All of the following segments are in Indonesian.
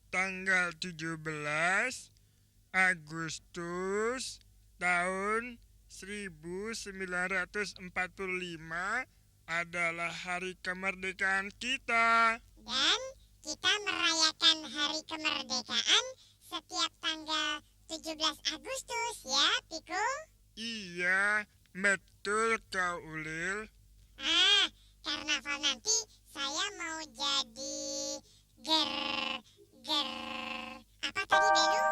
tanggal 17 Agustus tahun 1945 adalah hari kemerdekaan kita. Dan kita merayakan hari kemerdekaan setiap tanggal 17 Agustus ya, Piko? Iya, betul kau Ulil. Karnaval nanti saya mau jadi ger apa tadi Belu?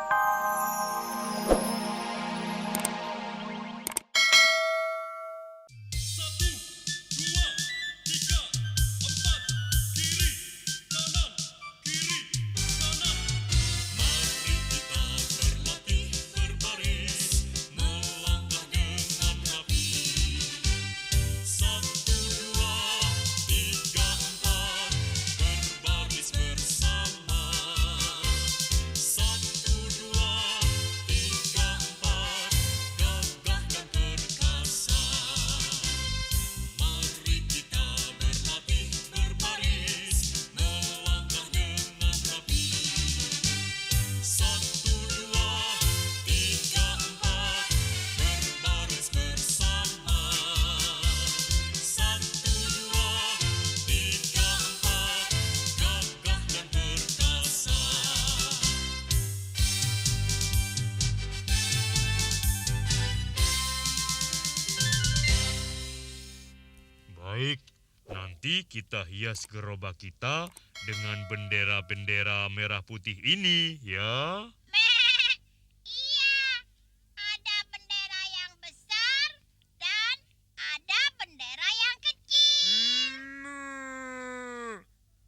Satu, dua, tiga, empat, kiri, kanan, kiri, kanan. Mari kita berlatih berbaris, melangkah dengan rapi. Satu, dua, tiga, empat, berbaris bersama. Satu, dua, tiga, empat, gagah dan perkasa. Mari kita berlatih berbaris, melangkah dengan rapi. Satu, dua, tiga, empat, berbaris bersama. Satu, dua, tiga, empat, gagah dan perkasa. Baik, nanti kita hias gerobak kita dengan bendera-bendera merah putih ini, ya. Iya, ada bendera yang besar dan ada bendera yang kecil.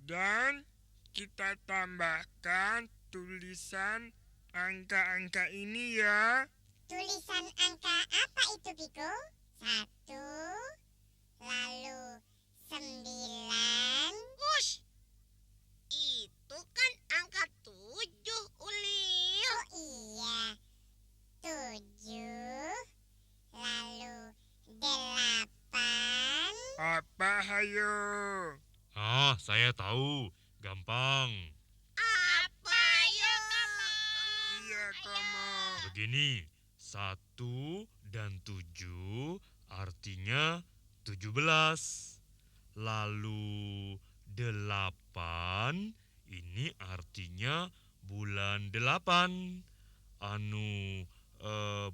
Dan kita tambahkan tulisan angka-angka ini ya. Tulisan angka apa itu, Piko? 1, lalu 9. Ush, itu kan angka 7, Ulil. Oh iya, 7, lalu 8. Apa hayo? Saya tahu. Gampang. Apa ya, kamu? Iya kamu. Begini, 1 dan 7 artinya 17. Lalu 8 ini artinya bulan 8.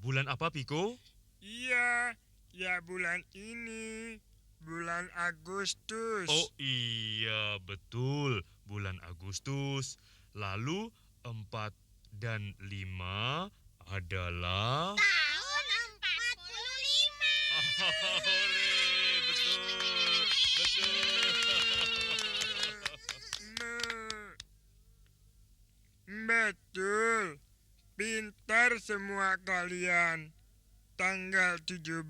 Bulan apa, Piko? Iya, ya bulan ini. Bulan Agustus. Oh iya, betul. Bulan Agustus. Lalu 4 dan 5 adalah... Tahun 45. Hore, betul. Betul. Pintar semua kalian. Tanggal 17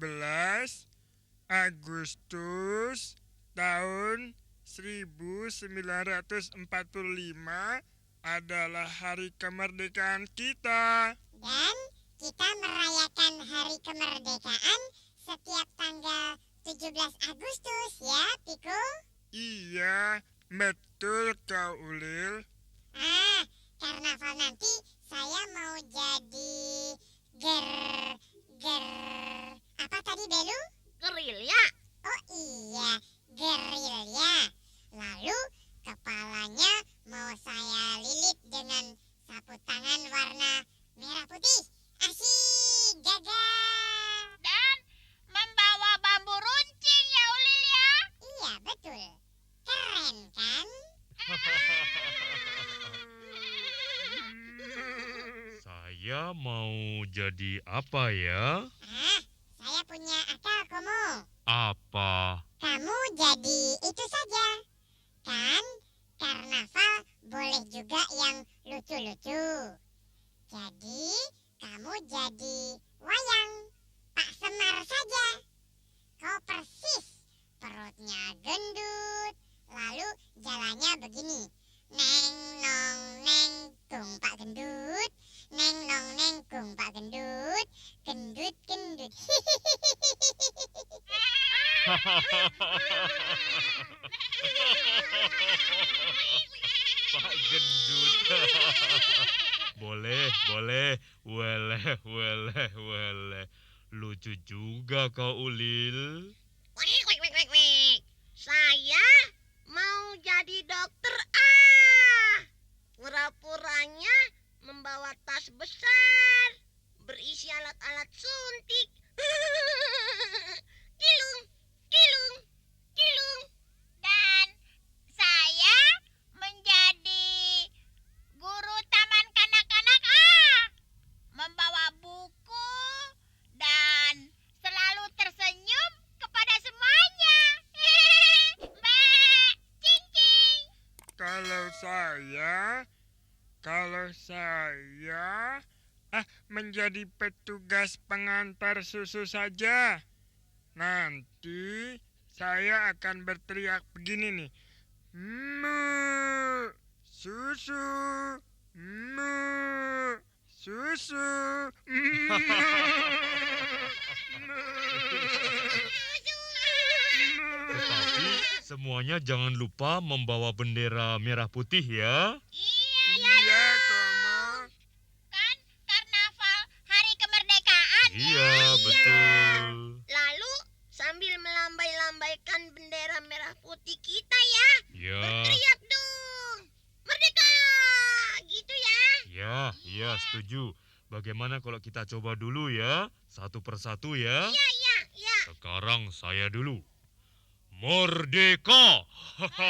Agustus tahun 1945 adalah hari kemerdekaan kita. Dan kita merayakan hari kemerdekaan setiap tanggal 17 Agustus ya, Piko? Iya, betul kau Ulil. Karnaval nanti saya mau jadi ger apa tadi Belu? Gerilya. Oh iya, gerilya. Lalu kepalanya mau saya lilit dengan sapu tangan warna merah putih. Asik, gagah. Dan membawa bambu runcing ya, Ulil ya. Iya, betul. Keren kan? Saya mau jadi apa ya? Saya punya akal, Komo. Apa? Kamu jadi itu saja. Kan karnaval boleh juga yang lucu-lucu. Jadi kamu jadi wayang Pak Semar saja. Kau persis perutnya gendut. Lalu jalannya begini. Neng nong neng kung Pak Gendut. Neng nong neng kung Pak Gendut. Gendut gendut. Pak Gendut. Weleh. Lucu juga kau, Ulil. Wik. Saya mau jadi dokter. Pura-puranya membawa tas besar berisi alat-alat suntik. Kilung. Dan saya menjadi guru taman kanak-kanak membawa buku dan selalu tersenyum kepada semuanya. Mbak, cincin. Kalau saya menjadi petugas pengantar susu saja. Nanti saya akan berteriak begini nih. Mu, susu, mu, susu. Tetapi semuanya jangan lupa membawa bendera merah putih ya. Iya, Komo. Kan karnaval hari kemerdekaan. Iya, betul. Lalu sambil melambai-lambaikan bendera merah putih kita ya. Ya, Teriak dong. Merdeka. Gitu ya. ya, setuju. Bagaimana kalau kita coba dulu ya, satu persatu ya? Ya. Sekarang saya dulu. Merdeka! Sekarang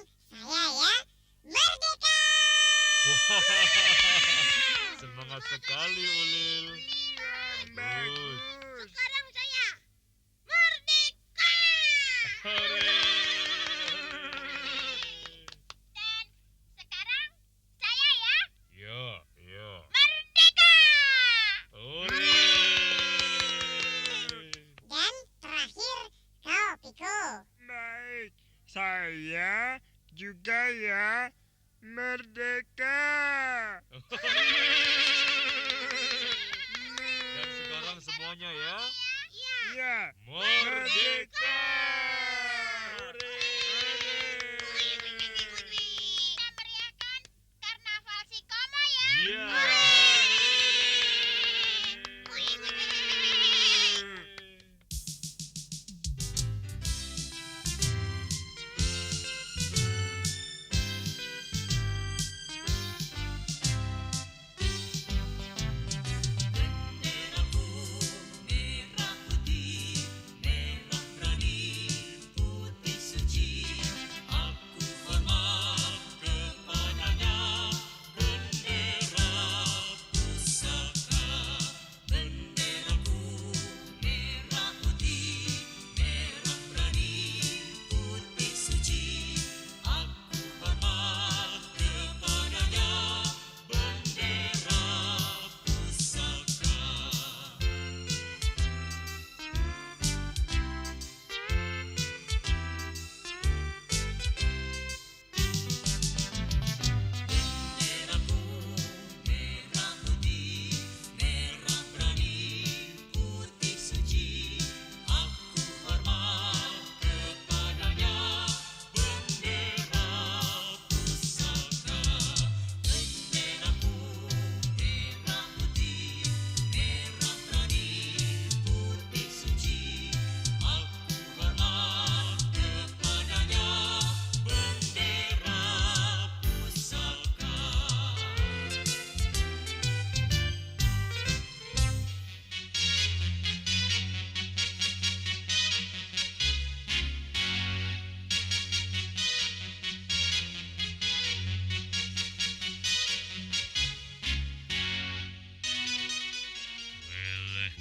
saya ya. Merdeka! Semangat sekali, Ulil. Bagus. Sekarang saya. Merdeka. Hore! Dan sekarang saya ya. Ya. Merdeka. Hore! Dan terakhir kau, Piko. Baik, saya juga ya. Merdeka. Dan sekarang semuanya ya. Ya, Merdeka! Kita meriahkan karnaval si Komo ya. Iya. Benderaku merah putih, merah berani, putih suci. Aku hormat kepadanya. Bendera pusaka, benderaku merah putih, merah berani, putih suci. Aku hormat kepadanya. Bendera pusaka. Benderaku merah putih, merah berani, putih suci. Aku hormat kepadanya. Bendera pusaka, benderaku merah putih, merah berani, putih suci. Aku hormat kepadanya. Bendera pusaka.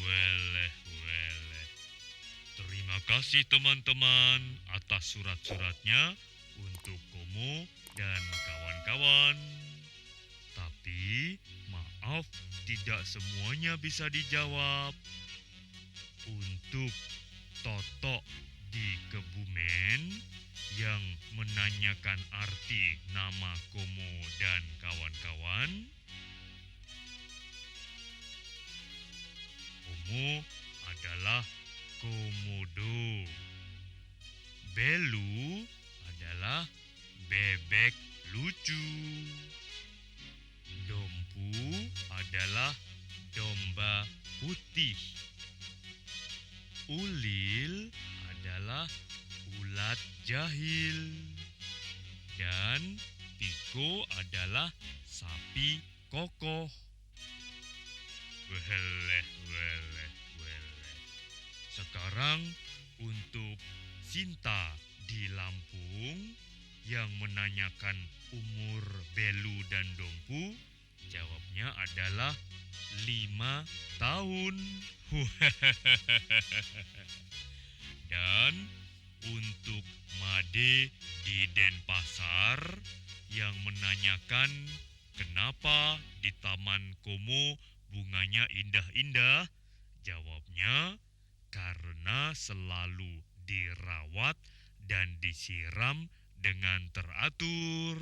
Weleh. Terima kasih teman-teman atas surat-suratnya untuk Komo dan kawan-kawan. Tapi maaf, tidak semuanya bisa dijawab. Untuk Toto di Kebumen yang menanyakan arti nama Komo dan kawan-kawan, Komo adalah komodo. Belu adalah bebek lucu. adalah domba putih. Ulil adalah ulat jahil. Dan Piko adalah sapi kokoh. Weleh, weleh, weleh. Sekarang untuk Sinta di Lampung yang menanyakan umur Belu dan Dompu, jawabnya adalah 5 tahun. Dan untuk Made di Denpasar yang menanyakan kenapa di Taman Komo bunganya indah-indah, jawabnya karena selalu dirawat dan disiram dengan teratur.